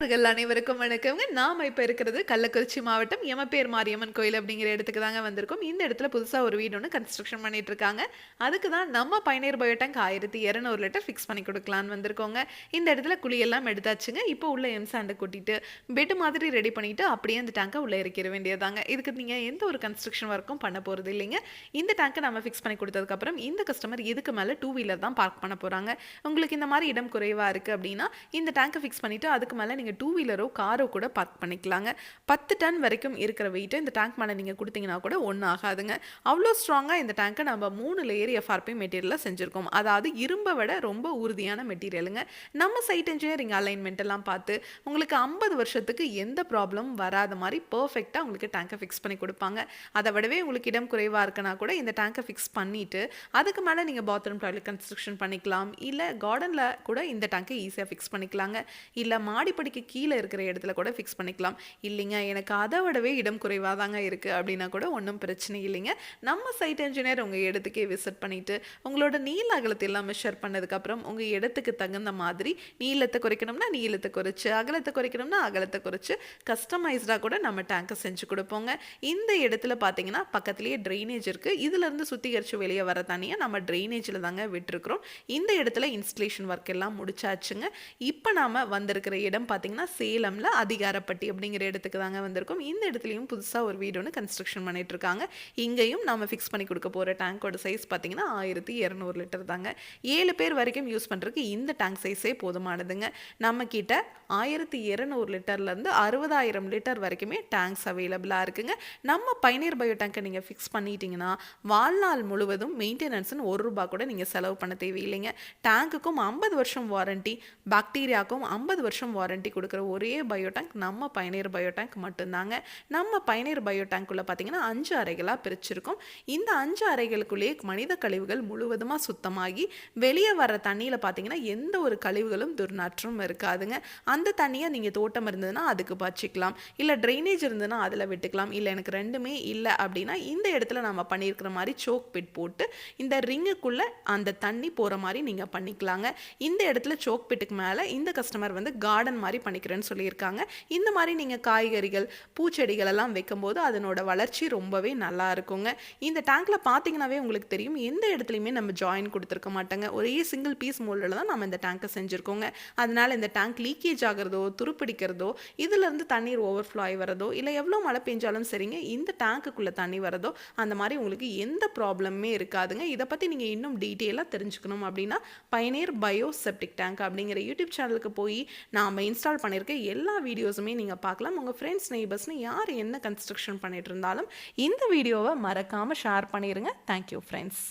அவர்கள் அனைவருக்கும் வணக்கங்க. நாம இப்ப இருக்கிறது கள்ளக்குறிச்சி மாவட்டம் எமப்பேர் மாரியம்மன் கோயில் அப்படிங்கிற இடத்துக்கு தாங்க வந்திருக்கோம். இந்த இடத்துல புதுசா ஒரு வீடு ஒண்ணு கன்ஸ்ட்ரக்ஷன் பண்ணிட்டு இருக்காங்க. அதுக்கு தான் நம்ம பயணியர் பயோடேங்க் 1200 லிட்டர் ஃபிக்ஸ் பண்ணி குடுக்கலான்னு வந்திருக்கோங்க. இந்த இடத்துல குழியெல்லாம் எடுத்தாச்சுங்க. இப்போ உள்ள எம்சாண்ட கொட்டிட்டு பெட் மாதிரி ரெடி பண்ணிட்டு அப்படியே அந்த டேங்கை உள்ள இறக்கிற வேண்டியதாங்க. இதுக்கு நீங்க எந்த ஒரு கன்ஸ்ட்ரக்ஷன் ஒர்க்கும் பண்ண போறது இல்லைங்க. இந்த டேங்கை நம்ம ஃபிக்ஸ் பண்ணி கொடுத்ததுக்கு அப்புறம் இந்த கஸ்டமர் இதுக்கு மேல 2 வீலர் தான் பார்க் பண்ண போறாங்க. உங்களுக்கு இந்த மாதிரி இடம் குறைவா இருக்கு அப்படின்னா இந்த டேங்கை ஃபிக்ஸ் பண்ணிட்டு அதுக்கு மேல நீங்க 2 வீலரோ காரோ கூட பார்க் பண்ணிக்கலாங்க. 10 டன் வரைக்கும் இருக்கிற வெயிட் இந்த டேங்க் மேல நீங்க கொடுத்தீங்கன்னா கூட ஒன்றும் ஆகாதுங்க. அவ்வளோ ஸ்ட்ராங்கா இந்த டேங்கை நம்ம 3 லேயர் எஃப்ஆர்பி மெட்டீரியல்ல செஞ்சிருக்கோம். அதாவது இரும்பை விட ரொம்ப உறுதியான மெட்டீரியலுங்க. நம்ம சைட் இன்ஜினியரிங் அலைன்மெண்ட் எல்லாம் பார்த்து உங்களுக்கு 50 வருஷத்துக்கு எந்த ப்ராப்ளம் வராத மாதிரி பெர்ஃபெக்ட்டா உங்களுக்கு டேங்கை ஃபிக்ஸ் பண்ணி கொடுப்பாங்க. அதை விடவே உங்களுக்கு இடம் குறைவா இருக்குன்னா கூட இந்த டேங்கை ஃபிக்ஸ் பண்ணிட்டு அதுக்கு மேல நீங்க பாத்ரூம் டாய்லெட் கன்ஸ்ட்ரக்ஷன் பண்ணிக்கலாம். இல்ல கார்டன்ல கூட இந்த டேங்கை ஈஸியா ஃபிக்ஸ் பண்ணிக்கலாங்க. இல்ல மாடிப்படிக்கு கீழே இருக்கிற இடத்துல கூட ஃபிக்ஸ் பண்ணிக்கலாம். இல்லைங்க எனக்கு அதை விடவே இடம் குறைவாக தாங்க இருக்குது அப்படின்னா கூட ஒன்றும் பிரச்சனை இல்லைங்க. நம்ம சைட் இன்ஜினியர் உங்கள் இடத்துக்கே விசிட் பண்ணிவிட்டு உங்களோட நீள அகலத்தை எல்லாம் மெஷர் பண்ணதுக்கப்புறம் உங்கள் இடத்துக்கு தகுந்த மாதிரி நீளத்தை குறைக்கணும்னா நீளத்தை குறைச்சி அகலத்தை குறைக்கணும்னா அகலத்தை குறைச்சி கஸ்டமைஸ்டாக கூட நம்ம டேங்கை செஞ்சு கொடுப்போங்க. இந்த இடத்துல பார்த்தீங்கன்னா பக்கத்துலேயே ட்ரைனேஜ் இருக்குது. இதுலேருந்து சுத்திகரித்து வெளியே வர தண்ணியை நம்ம ட்ரைனேஜில் தாங்க விட்டுருக்குறோம். இந்த இடத்துல இன்ஸ்டலேஷன் ஒர்க் எல்லாம் முடிச்சாச்சுங்க. இப்போ நாம் வந்திருக்கிற இடம் பார்த்தீங்கன்னா சேலம்ல அதிகாரப்பட்டி அப்படிங்கிற இடத்துக்கு தாங்க வந்திருக்கோம். இந்த இடத்துலையும் புதுசாக ஒரு வீடு ஒன்று கன்ஸ்ட்ரக்ஷன் பண்ணிட்டு இருக்காங்க. இங்கேயும் நம்ம ஃபிக்ஸ் பண்ணி கொடுக்க போகிற டேங்கோட சைஸ் பார்த்தீங்கன்னா 1200 லிட்டர் தாங்க. 7 பேர் வரைக்கும் யூஸ் பண்ணுறதுக்கு இந்த டேங்க் சைஸே போதுமானதுங்க. நம்ம கிட்ட 1200 லிட்டர்லேருந்து 60,000 லிட்டர் வரைக்குமே டேங்க்ஸ் அவைலபிளாக இருக்குங்க. நம்ம பயணியர் பயோ டேங்கை நீங்கள் ஃபிக்ஸ் பண்ணிட்டீங்கன்னா வாழ்நாள் முழுவதும் மெயின்டெனன்ஸ்னு ₹1 கூட நீங்கள் செலவு பண்ண தேவையில்லைங்க. டேங்குக்கும் 50 வருஷம் வாரண்டி, பாக்டீரியாவுக்கும் 50 வருஷம் வாரண்டி கொடுக்குற ஒரே பயோ டேங்க் நம்ம பயணியர் பயோ டேங்க் மட்டும்தாங்க. நம்ம பயணியர் பயோ டேங்க்குள்ளே பார்த்தீங்கன்னா 5 அறைகளாக பிரிச்சிருக்கோம். இந்த 5 அறைகளுக்குள்ளேயே மனித கழிவுகள் முழுவதுமாக சுத்தமாகி வெளியே வர தண்ணியில் பார்த்தீங்கன்னா எந்த ஒரு கழிவுகளும் துர்நாற்றம் இருக்காதுங்க. அந்த தண்ணியை நீங்கள் தோட்டம் இருந்ததுன்னா அதுக்கு பாய்ச்சிக்கலாம், இல்லை ட்ரைனேஜ் இருந்ததுன்னா அதில் விட்டுக்கலாம். இல்லை எனக்கு ரெண்டுமே இல்லை அப்படின்னா இந்த இடத்துல நம்ம பண்ணியிருக்கிற மாதிரி சோக் பிட் போட்டு இந்த ரிங்குக்குள்ளே அந்த தண்ணி போகிற மாதிரி நீங்கள் பண்ணிக்கலாங்க. இந்த இடத்துல சோக் பிட்டுக்கு மேலே இந்த கஸ்டமர் வந்து கார்டன் மாதிரி பண்ணிக்கிறேன்னு சொல்லியிருக்காங்க. இந்த மாதிரி நீங்கள் காய்கறிகள் பூச்செடிகள் எல்லாம் வைக்கும்போது அதனோட வளர்ச்சி ரொம்பவே நல்லா இருக்குங்க. இந்த டேங்க்ல பார்த்தீங்கன்னாவே உங்களுக்கு தெரியும் எந்த இடத்துலையுமே நம்ம ஜாயின் கொடுத்துருக்க மாட்டாங்க. ஒரே சிங்கிள் பீஸ் மோல்டில் தான் நம்ம இந்த டேங்கை செஞ்சுருக்கோங்க. அதனால இந்த டேங்க் லீக்கேஜ் ஆகிறதோ துருப்பிடிக்கிறதோ இதுலேருந்து தண்ணீர் ஓவர்ஃப்ளோ ஆகி வரதோ இல்லை எவ்வளோ மழை பெஞ்சாலும் சரிங்க இந்த டேங்குக்குள்ளே தண்ணி வரதோ அந்த மாதிரி உங்களுக்கு எந்த ப்ராப்ளமே இருக்காதுங்க. இதை பற்றி நீங்கள் இன்னும் டீட்டெயிலாக தெரிஞ்சுக்கணும் அப்படின்னா பயணியர் பயோ செப்டிக் டேங்க் அப்படிங்கிற யூடியூப் சேனலுக்கு போய் நாம் இன்ஸ்டால் பண்ணியிருக்க எல்லா வீடியோஸுமே நீங்கள் பார்க்கலாம். உங்கள் ஃப்ரெண்ட்ஸ் நெய்பர்ஸ்னு யார் என்ன கன்ஸ்ட்ரக்ஷன் பண்ணிட்டு இருந்தாலும் இந்த வீடியோவை மறக்காமல் ஷேர் பண்ணிடுங்க. Thank you friends.